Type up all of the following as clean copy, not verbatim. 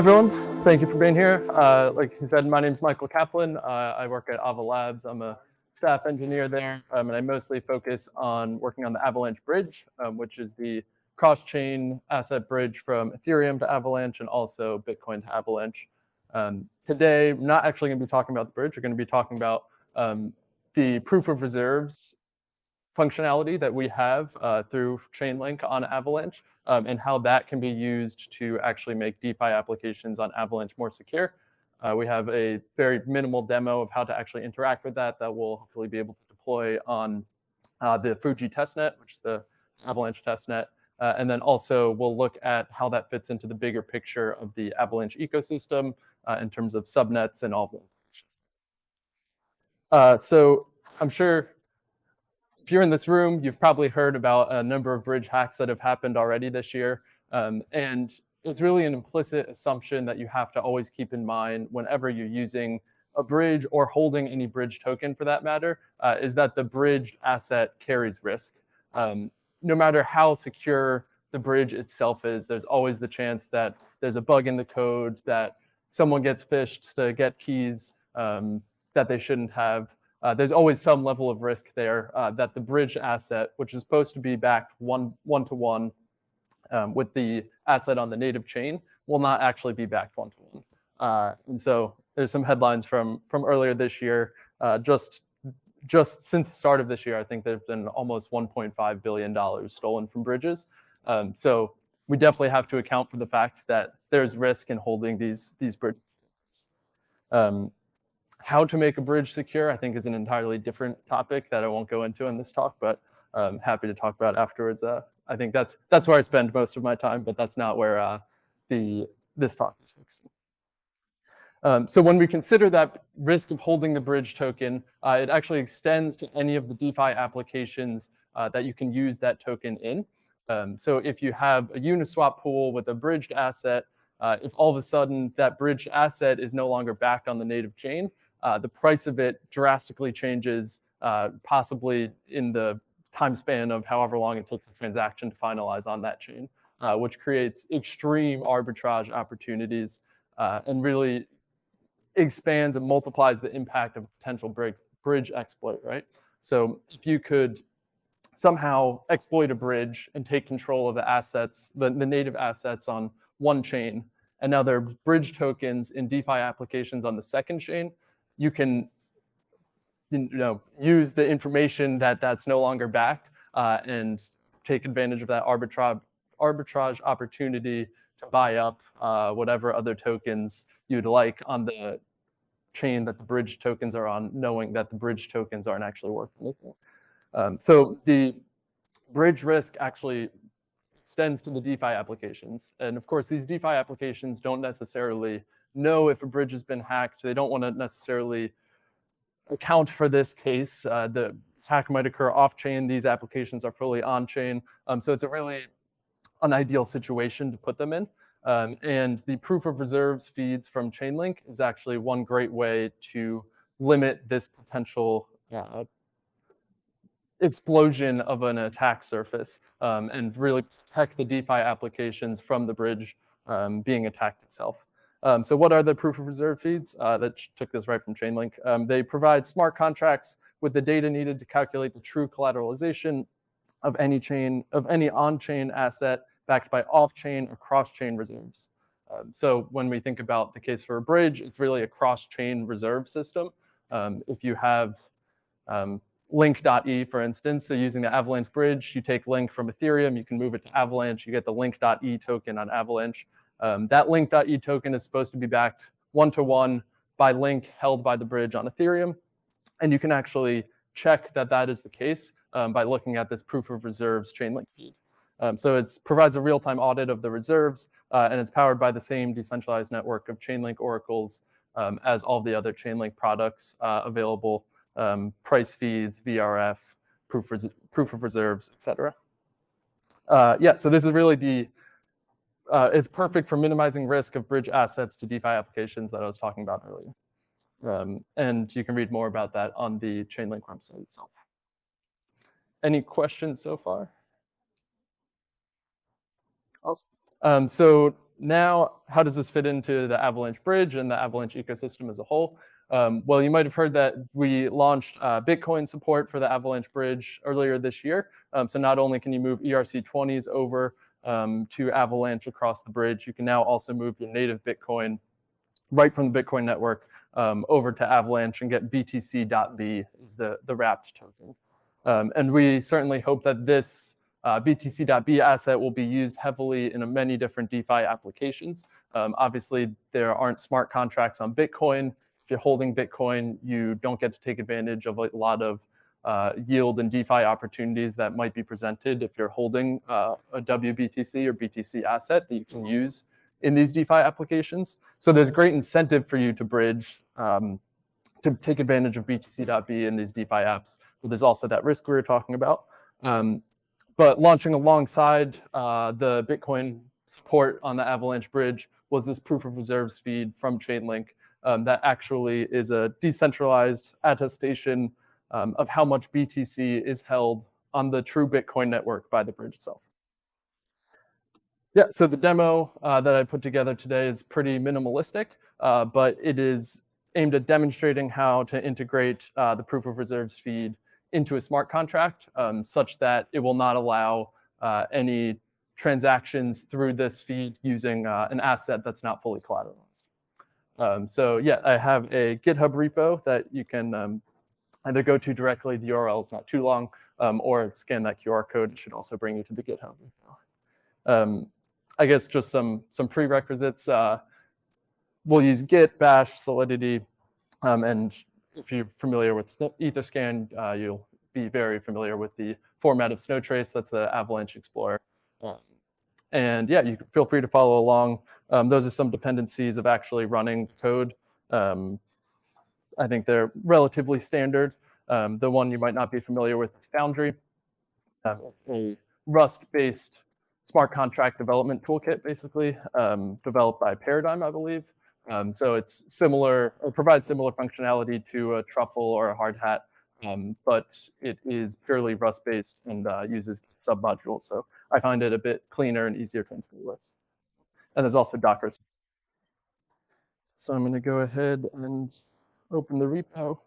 everyone. Thank you for being here. Like you said, my name is Michael Kaplan. I work at Avalanche. I'm a staff engineer there, and I mostly focus on working on the Avalanche bridge, which is the cross-chain asset bridge from Ethereum to Avalanche and also Bitcoin to Avalanche. Today, we're not actually going to be talking about the bridge. We're going to be talking about the proof of reserves functionality that we have through Chainlink on Avalanche, and how that can be used to actually make DeFi applications on Avalanche more secure. We have a very minimal demo of how to actually interact with that we'll hopefully be able to deploy on the Fuji testnet, which is the Avalanche testnet. And then also we'll look at how that fits into the bigger picture of the Avalanche ecosystem in terms of subnets and all of them. So I'm sure if you're in this room, you've probably heard about a number of bridge hacks that have happened already this year. And it's really an implicit assumption that you have to always keep in mind whenever you're using a bridge or holding any bridge token for that matter, is that the bridge asset carries risk. No matter how secure the bridge itself is, there's always the chance that there's a bug in the code, that someone gets phished to get keys that they shouldn't have. There's always some level of risk there that the bridge asset, which is supposed to be backed one-to-one with the asset on the native chain, will not actually be backed one-to-one. And so there's some headlines from earlier this year. Just since the start of this year, I think there's been almost $1.5 billion stolen from bridges. So we definitely have to account for the fact that there's risk in holding these bridges. How to make a bridge secure, I think, is an entirely different topic that I won't go into in this talk, but I'm happy to talk about afterwards. I think that's where I spend most of my time, but that's not where this talk is focusing. So when we consider that risk of holding the bridge token, it actually extends to any of the DeFi applications that you can use that token in. So if you have a Uniswap pool with a bridged asset, if all of a sudden that bridged asset is no longer backed on the native chain, the price of it drastically changes, possibly in the time span of however long it takes a transaction to finalize on that chain, which creates extreme arbitrage opportunities and really expands and multiplies the impact of a potential bridge exploit, right? So if you could somehow exploit a bridge and take control of the assets, the native assets on one chain, and now there are bridge tokens in DeFi applications on the second chain, you can use the information that's no longer backed and take advantage of that arbitrage opportunity to buy up whatever other tokens you'd like on the chain that the bridge tokens are on, knowing that the bridge tokens aren't actually worth anything. So the bridge risk actually extends to the DeFi applications. And of course, these DeFi applications don't necessarily know if a bridge has been hacked. They don't want to necessarily account for this case. The hack might occur off-chain. These applications are fully on-chain. So it's a really unideal situation to put them in. And the proof of reserves feeds from Chainlink is actually one great way to limit this potential explosion of an attack surface and really protect the DeFi applications from the bridge being attacked itself. So what are the proof of reserve feeds? That took this right from Chainlink. They provide smart contracts with the data needed to calculate the true collateralization of any on-chain asset backed by off-chain or cross-chain reserves. So when we think about the case for a bridge, it's really a cross-chain reserve system. If you have link.e, for instance, so using the Avalanche bridge, you take link from Ethereum, you can move it to Avalanche, you get the link.e token on Avalanche. That link.e token is supposed to be backed one-to-one by link held by the bridge on Ethereum. And you can actually check that that is the case by looking at this proof of reserves Chainlink feed. So it provides a real-time audit of the reserves, and it's powered by the same decentralized network of Chainlink oracles as all the other Chainlink products available, price feeds, VRF, proof of reserves, etc. Yeah, so this is really it's perfect for minimizing risk of bridge assets to DeFi applications that I was talking about earlier. And you can read more about that on the Chainlink website itself. Any questions so far? Awesome. So now, how does this fit into the Avalanche bridge and the Avalanche ecosystem as a whole? Well, you might have heard that we launched Bitcoin support for the Avalanche bridge earlier this year. So not only can you move ERC20s over to Avalanche across the bridge, you can now also move your native Bitcoin right from the Bitcoin network over to Avalanche and get BTC.B is the wrapped token. And we certainly hope that this BTC.B asset will be used heavily in many different DeFi applications. Obviously, there aren't smart contracts on Bitcoin. If you're holding Bitcoin, you don't get to take advantage of a lot of yield and DeFi opportunities that might be presented if you're holding a WBTC or BTC asset that you can use in these DeFi applications. So there's great incentive for you to bridge to take advantage of BTC.B in these DeFi apps. But there's also that risk we were talking about. But launching alongside the Bitcoin support on the Avalanche bridge was this proof of reserves feed from Chainlink that actually is a decentralized attestation of how much BTC is held on the true Bitcoin network by the bridge itself. Yeah, so the demo that I put together today is pretty minimalistic, but it is aimed at demonstrating how to integrate the proof of reserves feed into a smart contract such that it will not allow any transactions through this feed using an asset that's not fully collateralized. So yeah, I have a GitHub repo that you can either go to directly, the URL is not too long, or scan that QR code. It should also bring you to the GitHub repo. I guess just some prerequisites. We'll use Git, Bash, Solidity, and if you're familiar with Etherscan, you'll be very familiar with the format of Snowtrace. That's the Avalanche Explorer. And yeah, you can feel free to follow along. Those are some dependencies of actually running code. I think they're relatively standard. The one you might not be familiar with is Foundry, a Rust-based smart contract development toolkit, basically, developed by Paradigm, I believe. So it's similar, or provides similar functionality to a Truffle or a Hardhat, but it is purely Rust-based and uses submodules. So I find it a bit cleaner and easier to install with. And there's also Docker. So I'm going to go ahead and open the repo.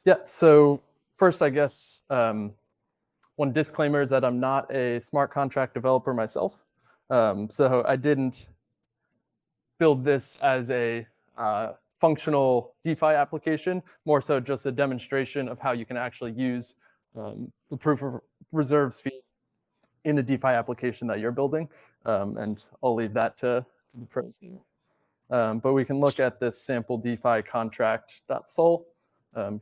Yeah, so first, I guess, one disclaimer is that I'm not a smart contract developer myself. So I didn't build this as a functional DeFi application, more so just a demonstration of how you can actually use the proof of reserves feed in a DeFi application that you're building. And I'll leave that to the pros. But we can look at this sample DeFi contract.sol.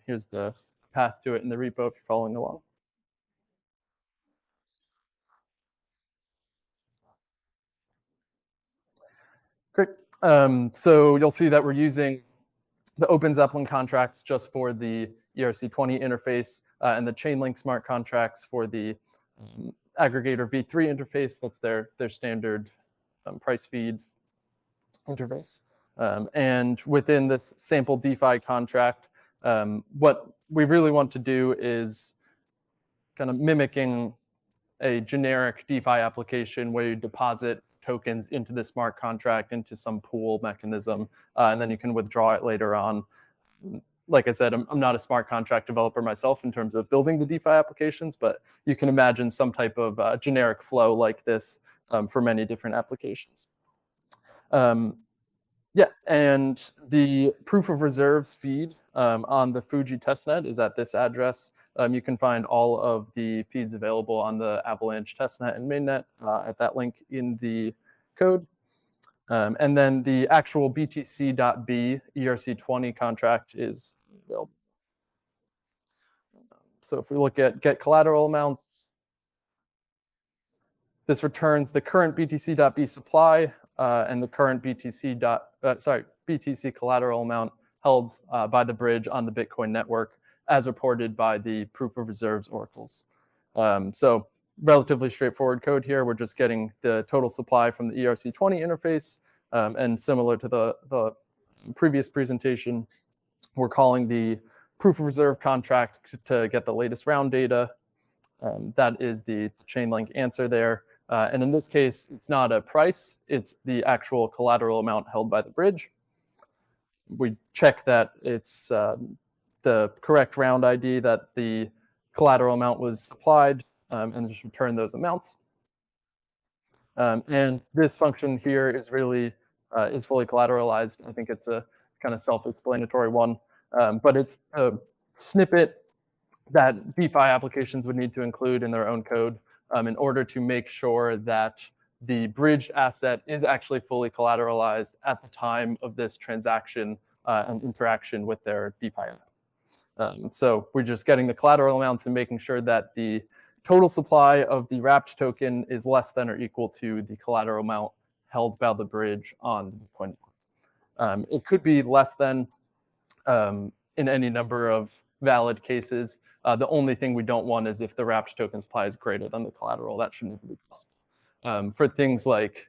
Here's the path to it in the repo if you're following along. Great. So you'll see that we're using the Open Zeppelin contracts just for the ERC20 interface and the Chainlink smart contracts for the aggregator V3 interface. That's their standard price feed interface. And within this sample DeFi contract, what we really want to do is kind of mimicking a generic DeFi application where you deposit tokens into the smart contract, into some pool mechanism, and then you can withdraw it later on. Like I said, I'm not a smart contract developer myself in terms of building the DeFi applications, but you can imagine some type of generic flow like this for many different applications. Yeah, and the proof of reserves feed on the Fuji testnet is at this address. You can find all of the feeds available on the Avalanche testnet and mainnet at that link in the code. And then the actual BTC.B ERC20 contract is available. So if we look at get collateral amounts, this returns the current BTC.B supply and the current BTC collateral amount held by the bridge on the Bitcoin network as reported by the proof of reserves oracles. So relatively straightforward code here. We're just getting the total supply from the ERC20 interface, and similar to the previous presentation, we're calling the proof of reserve contract to get the latest round data, That is the Chainlink answer there. And in this case, it's not a price, it's the actual collateral amount held by the bridge. We check that it's the correct round ID, that the collateral amount was supplied, and just return those amounts. And this function here is really is fully collateralized. I think it's a kind of self-explanatory one, but it's a snippet that DeFi applications would need to include in their own code in order to make sure that the bridge asset is actually fully collateralized at the time of this transaction and interaction with their DeFi app. So we're just getting the collateral amounts and making sure that the total supply of the wrapped token is less than or equal to the collateral amount held by the bridge on Bitcoin. It could be less than in any number of valid cases. The only thing we don't want is if the wrapped token supply is greater than the collateral. That shouldn't be possible. For things like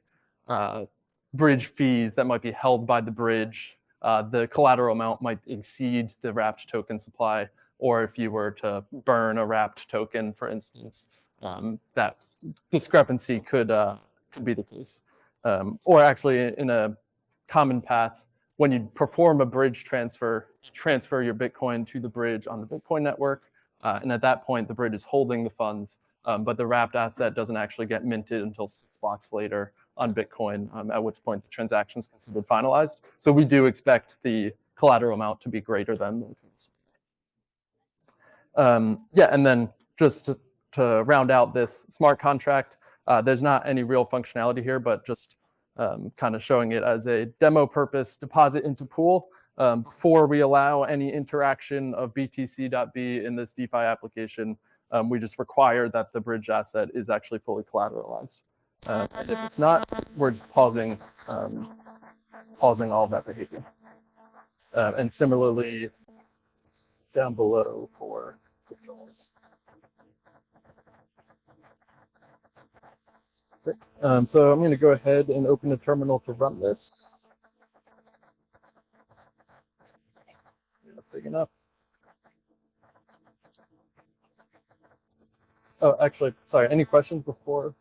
bridge fees that might be held by the bridge, the collateral amount might exceed the wrapped token supply, or if you were to burn a wrapped token, for instance, that discrepancy could be the case. Or actually, in a common path, when you perform a bridge transfer, you transfer your Bitcoin to the bridge on the Bitcoin network, and at that point, the bridge is holding the funds, but the wrapped asset doesn't actually get minted until 6 blocks later on Bitcoin, at which point the transaction is considered finalized. So we do expect the collateral amount to be greater than the fees. Yeah, and then just to round out this smart contract, there's not any real functionality here, but just kind of showing it as a demo purpose deposit into pool. Before we allow any interaction of BTC.B in this DeFi application, we just require that the bridge asset is actually fully collateralized. And if it's not, we're just pausing all of that behavior. And similarly, down below for withdrawals. So I'm going to go ahead and open a terminal to run this. That's big enough. Oh, actually, sorry, any questions before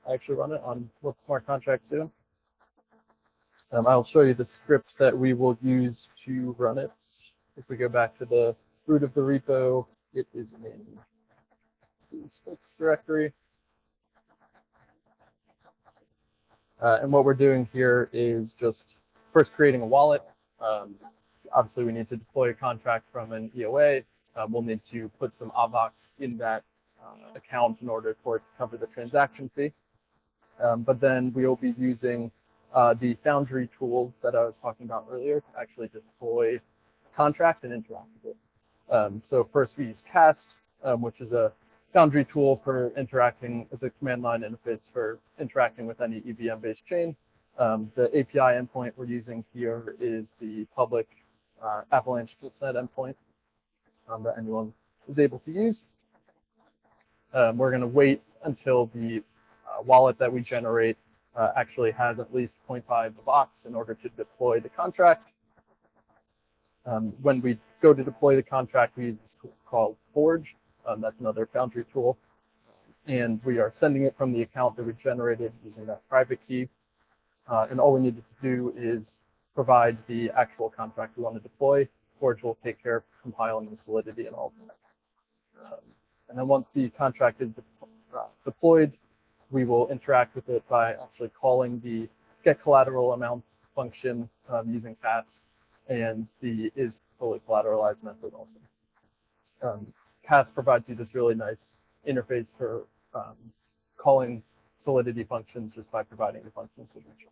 I actually run it on what smart contracts do? I'll show you the script that we will use to run it. If we go back to the root of the repo, it is in the scripts directory. And what we're doing here is just first creating a wallet. Obviously, we need to deploy a contract from an EOA. We'll need to put some AVAX in that account in order for it to cover the transaction fee. But then we'll be using the Foundry tools that I was talking about earlier to actually deploy a contract and interact with it. So first we use Cast, which is a Foundry tool for interacting as a command line interface for interacting with any EVM-based chain. The API endpoint we're using here is the public Avalanche testnet endpoint that anyone is able to use. We're going to wait until the wallet that we generate actually has at least 0.5 AVAX in order to deploy the contract. When we go to deploy the contract, we use this tool called Forge. That's another Foundry tool. And we are sending it from the account that we generated using that private key. And all we needed to do is provide the actual contract we want to deploy. Forge will take care of compiling the Solidity and all of that. And then once the contract is deployed, we will interact with it by actually calling the get collateral amount function using Cast and the is fully collateralized method also. Cast provides you this really nice interface for calling Solidity functions just by providing the function signature.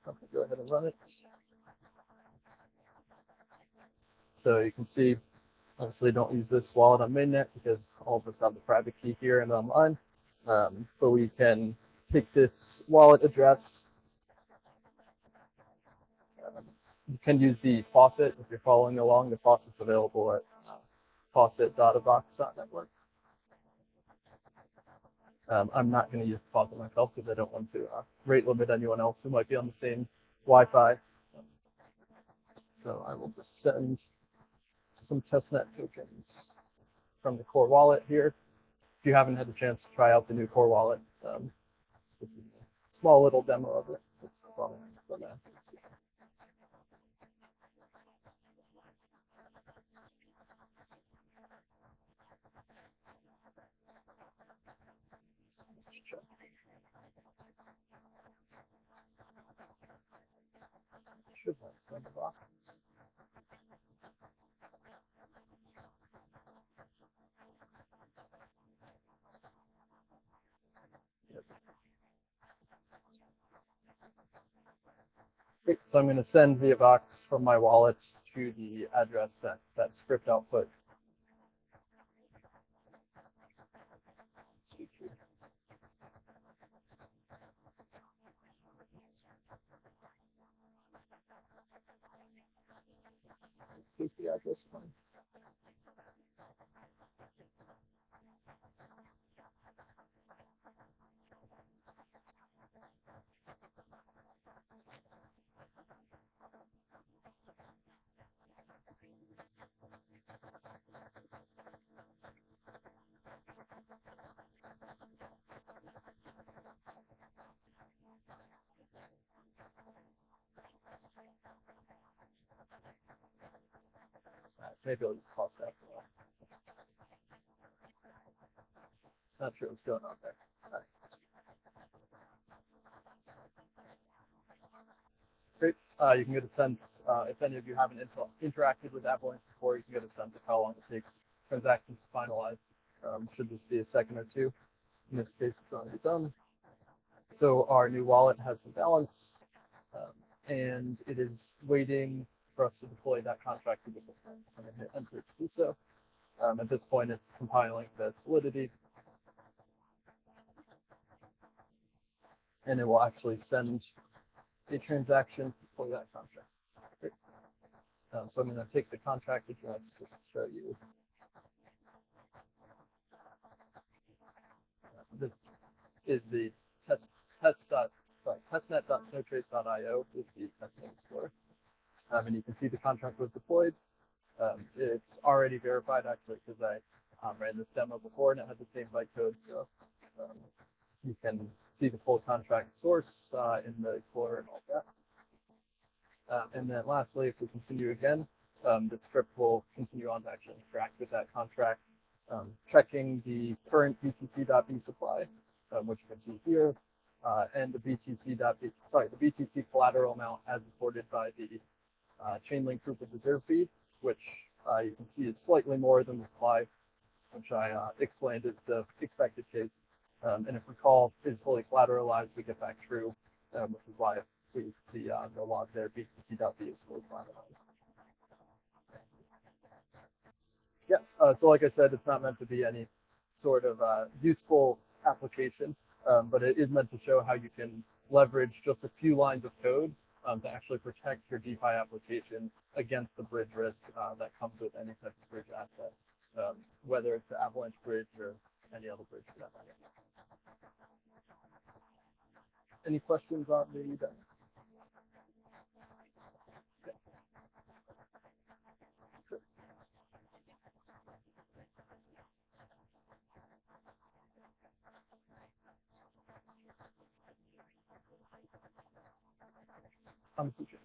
So I'm going to go ahead and run it. So you can see, obviously don't use this wallet on mainnet because all of us have the private key here and online. But we can take this wallet address. You can use the faucet if you're following along. The faucet's available at faucet.avax.network. I'm not going to use the faucet myself because I don't want to rate limit anyone else who might be on the same Wi-Fi. So I will just send some testnet tokens from the core wallet here. If you haven't had a chance to try out the new core wallet, this is a small little demo of it. It's from assets. Should have some box. Yep. Great. So I'm going to send the box from my wallet to the address that script output. Here's the address one. Maybe I'll just pause that for a while. Not sure what's going on there. All right. Great. You can get a sense, if any of you haven't interacted with Avalanche before, you can get a sense of how long it takes transactions to finalize. Should this be a second or two? In this case, it's already done. So our new wallet has some balance, and it is waiting for us to deploy that contract to the system. So I'm going to hit enter to do so. At this point, it's compiling the solidity, and it will actually send a transaction to deploy that contract. Great. So I'm going to take the contract address just to show you. This is the testnet.snowtrace.io is the testnet explorer. And you can see the contract was deployed. It's already verified actually because I ran this demo before and it had the same bytecode. So you can see the full contract source in the explorer and all that. And then lastly, if we continue again, the script will continue on to actually interact with that contract, checking the current BTC.B supply, which you can see here, and the BTC collateral amount as reported by the Chainlink Proof of Reserve feed, which you can see is slightly more than the supply, which I explained is the expected case. And if recall is fully collateralized, we get back true, which is why we see the log there, BTC.B is fully collateralized. Yeah, so like I said, it's not meant to be any sort of useful application, but it is meant to show how you can leverage just a few lines of code to actually protect your DeFi application against the bridge risk that comes with any type of bridge asset, whether it's the Avalanche bridge or any other bridge for that matter. Any questions on the demo?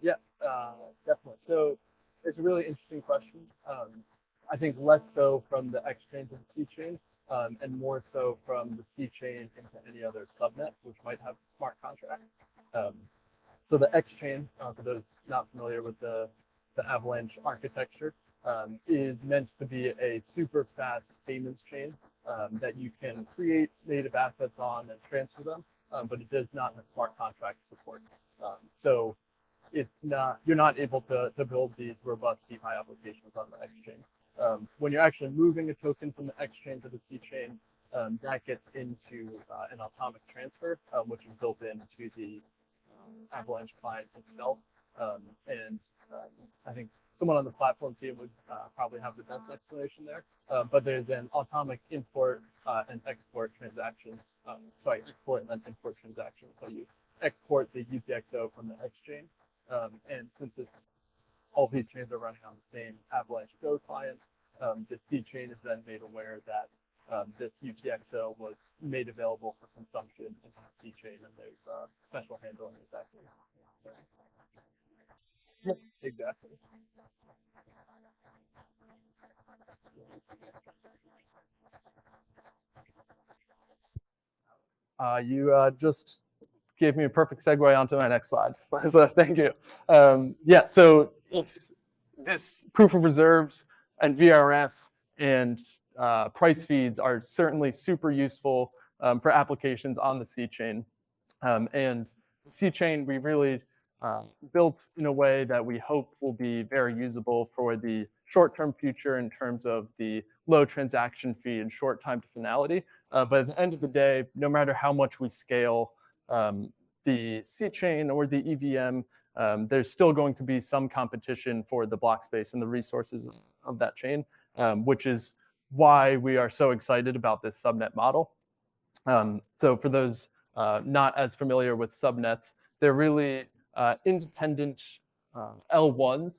Yeah, definitely. So it's a really interesting question. I think less so from the X chain to the C chain, and more so from the C chain into any other subnet, which might have smart contracts. So the X chain, for those not familiar with the Avalanche architecture, is meant to be a super fast payments chain that you can create native assets on and transfer them, but it does not have smart contract support. So you're not able to build these robust DeFi applications on the X chain. When you're actually moving a token from the X chain to the C chain, that gets into an atomic transfer, which is built into the Avalanche client itself. And I think someone on the platform team would probably have the best explanation there. But there's an atomic import and export transactions. Export and then import transactions. So you export the UTXO from the X chain. And since it's all these chains are running on the same Avalanche Go client. The C chain is then made aware that this UTXO was made available for consumption in the C chain, and there's special handling exactly. Exactly. You just gave me a perfect segue onto my next slide. So thank you. Yeah, so it's this proof of reserves and VRF and price feeds are certainly super useful for applications on the C chain. And the C chain we really built in a way that we hope will be very usable for the short-term future in terms of the low transaction fee and short time to finality. But at the end of the day, no matter how much we scale the C chain or the EVM, there's still going to be some competition for the block space and the resources of that chain, which is why we are so excited about this subnet model. So for those not as familiar with subnets, they're really independent L1s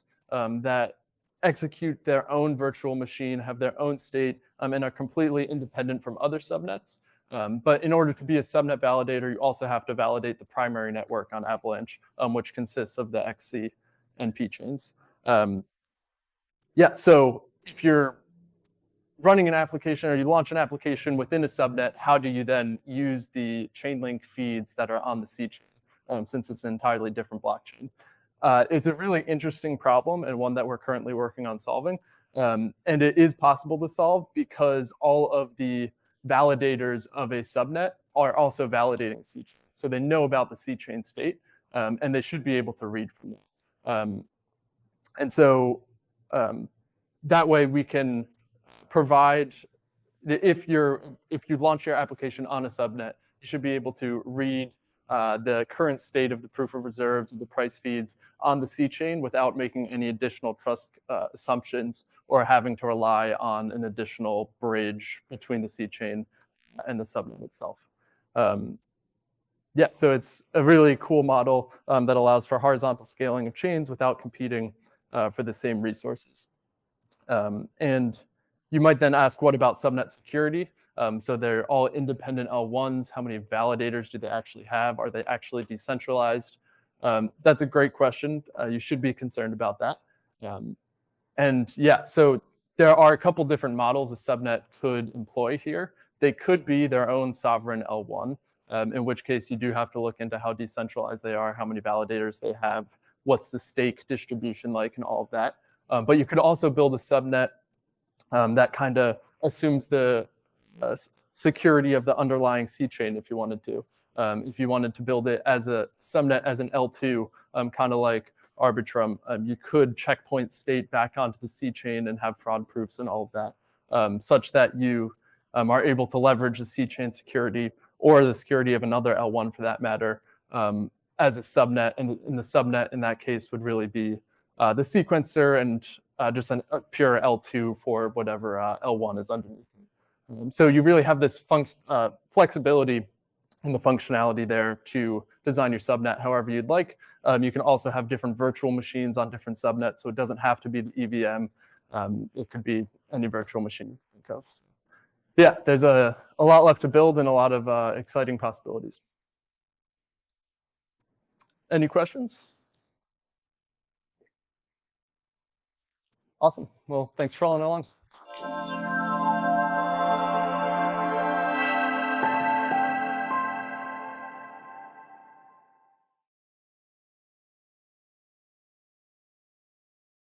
that execute their own virtual machine, have their own state, and are completely independent from other subnets. But in order to be a subnet validator, you also have to validate the primary network on Avalanche, which consists of the XC and P chains. Yeah, so if you're running an application or you launch an application within a subnet, how do you then use the Chainlink feeds that are on the C chain, since it's an entirely different blockchain? It's a really interesting problem and one that we're currently working on solving. And it is possible to solve because all of the validators of a subnet are also validating C chain. So they know about the C chain state, and they should be able to read from it. And so that way we can provide, if you launch your application on a subnet, you should be able to read the current state of the proof of reserves, the price feeds on the C chain without making any additional trust assumptions or having to rely on an additional bridge between the C chain and the subnet itself. Yeah, so it's a really cool model that allows for horizontal scaling of chains without competing for the same resources. And you might then ask, what about subnet security? So they're all independent L1s. How many validators do they actually have? Are they actually decentralized? That's a great question. You should be concerned about that. And yeah, so there are a couple different models a subnet could employ here. They could be their own sovereign L1, in which case you do have to look into how decentralized they are, how many validators they have, what's the stake distribution like, and all of that. But you could also build a subnet that kind of assumes the security of the underlying C chain if you wanted to. If you wanted to build it as a subnet as an L2, kind of like Arbitrum, you could checkpoint state back onto the C chain and have fraud proofs and all of that, such that you are able to leverage the C chain security or the security of another L1 for that matter as a subnet. And in the subnet in that case would really be the sequencer and just a pure L2 for whatever L1 is underneath. So you really have this flexibility and the functionality there to design your subnet however you'd like. You can also have different virtual machines on different subnets, so it doesn't have to be the EVM. It could be any virtual machine you think of. Yeah, there's a lot left to build and a lot of exciting possibilities. Any questions? Awesome. Well, thanks for following along.